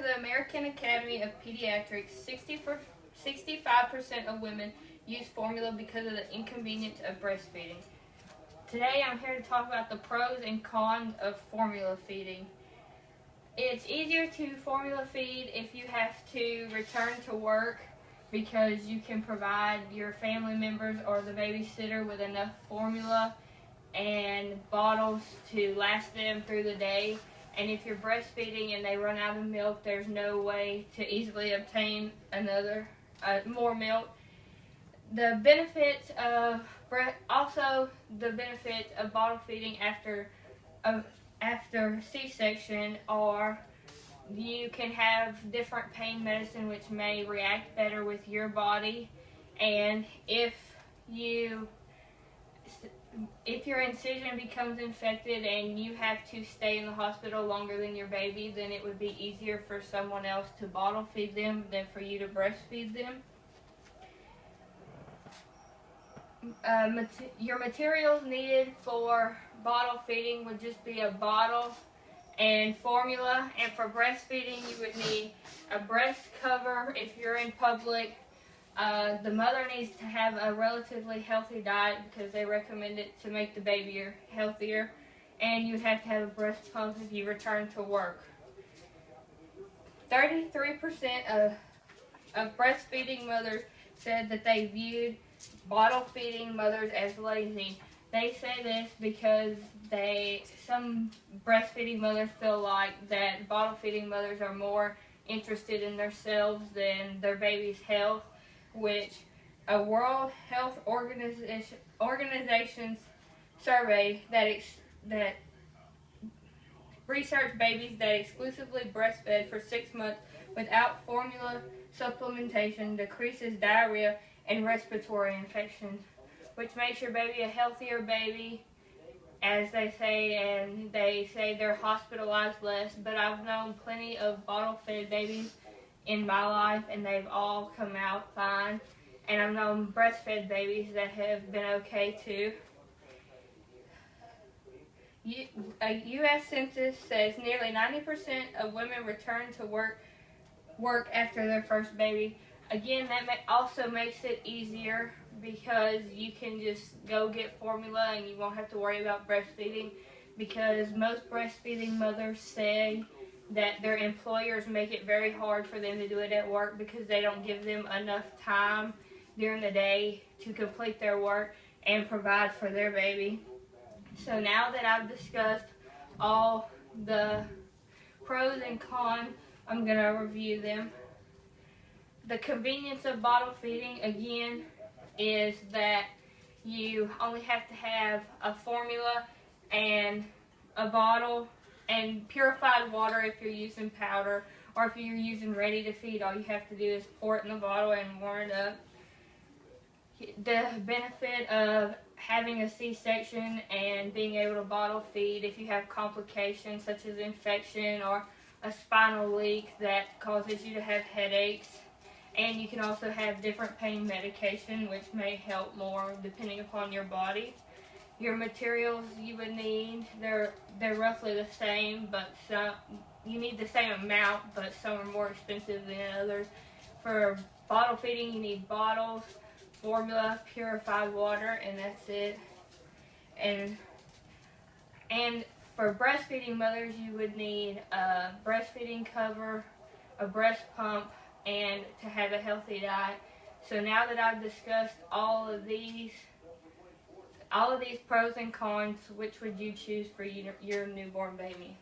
to the American Academy of Pediatrics, 65% of women use formula because of the inconvenience of breastfeeding. Today I'm here to talk about the pros and cons of formula feeding. It's easier to formula feed if you have to return to work because you can provide your family members or the babysitter with enough formula and bottles to last them through the day. And if you're breastfeeding and they run out of milk, there's no way to easily obtain more milk. The benefits of bottle feeding after C-section are you can have different pain medicine which may react better with your body, and if your incision becomes infected and you have to stay in the hospital longer than your baby, then it would be easier for someone else to bottle feed them than for you to breastfeed them. Your materials needed for bottle feeding would just be a bottle and formula, and for breastfeeding you would need a breast cover if you're in public. The mother needs to have a relatively healthy diet because they recommend it to make the baby healthier, and you would have to have a breast pump if you return to work. 33% of breastfeeding mothers said that they viewed bottle feeding mothers as lazy. They say this because some breastfeeding mothers feel like that bottle feeding mothers are more interested in themselves than their baby's health, which a World Health Organization survey that researched babies that exclusively breastfed for 6 months without formula supplementation decreases diarrhea and respiratory infections, which makes your baby a healthier baby, as they say, and they say they're hospitalized less. But I've known plenty of bottle-fed babies in my life, and they've all come out fine. And I've known breastfed babies that have been okay too. A U.S. census says nearly 90% of women return to work after their first baby. Again, that also makes it easier because you can just go get formula and you won't have to worry about breastfeeding, because most breastfeeding mothers say that their employers make it very hard for them to do it at work because they don't give them enough time during the day to complete their work and provide for their baby. So now that I've discussed all the pros and cons, I'm going to review them. The convenience of bottle feeding, again, is that you only have to have a formula and a bottle and purified water if you're using powder, or if you're using ready to feed, all you have to do is pour it in the bottle and warm it up. The benefit of having a C-section and being able to bottle feed if you have complications such as infection or a spinal leak that causes you to have headaches. And you can also have different pain medication which may help more depending upon your body. Your materials you would need, they're roughly the same, but you need the same amount, but some are more expensive than others. For bottle feeding you need bottles, formula, purified water, and that's it. And for breastfeeding mothers you would need a breastfeeding cover, a breast pump, and to have a healthy diet. So now that I've discussed all of these pros and cons, which would you choose for your newborn baby?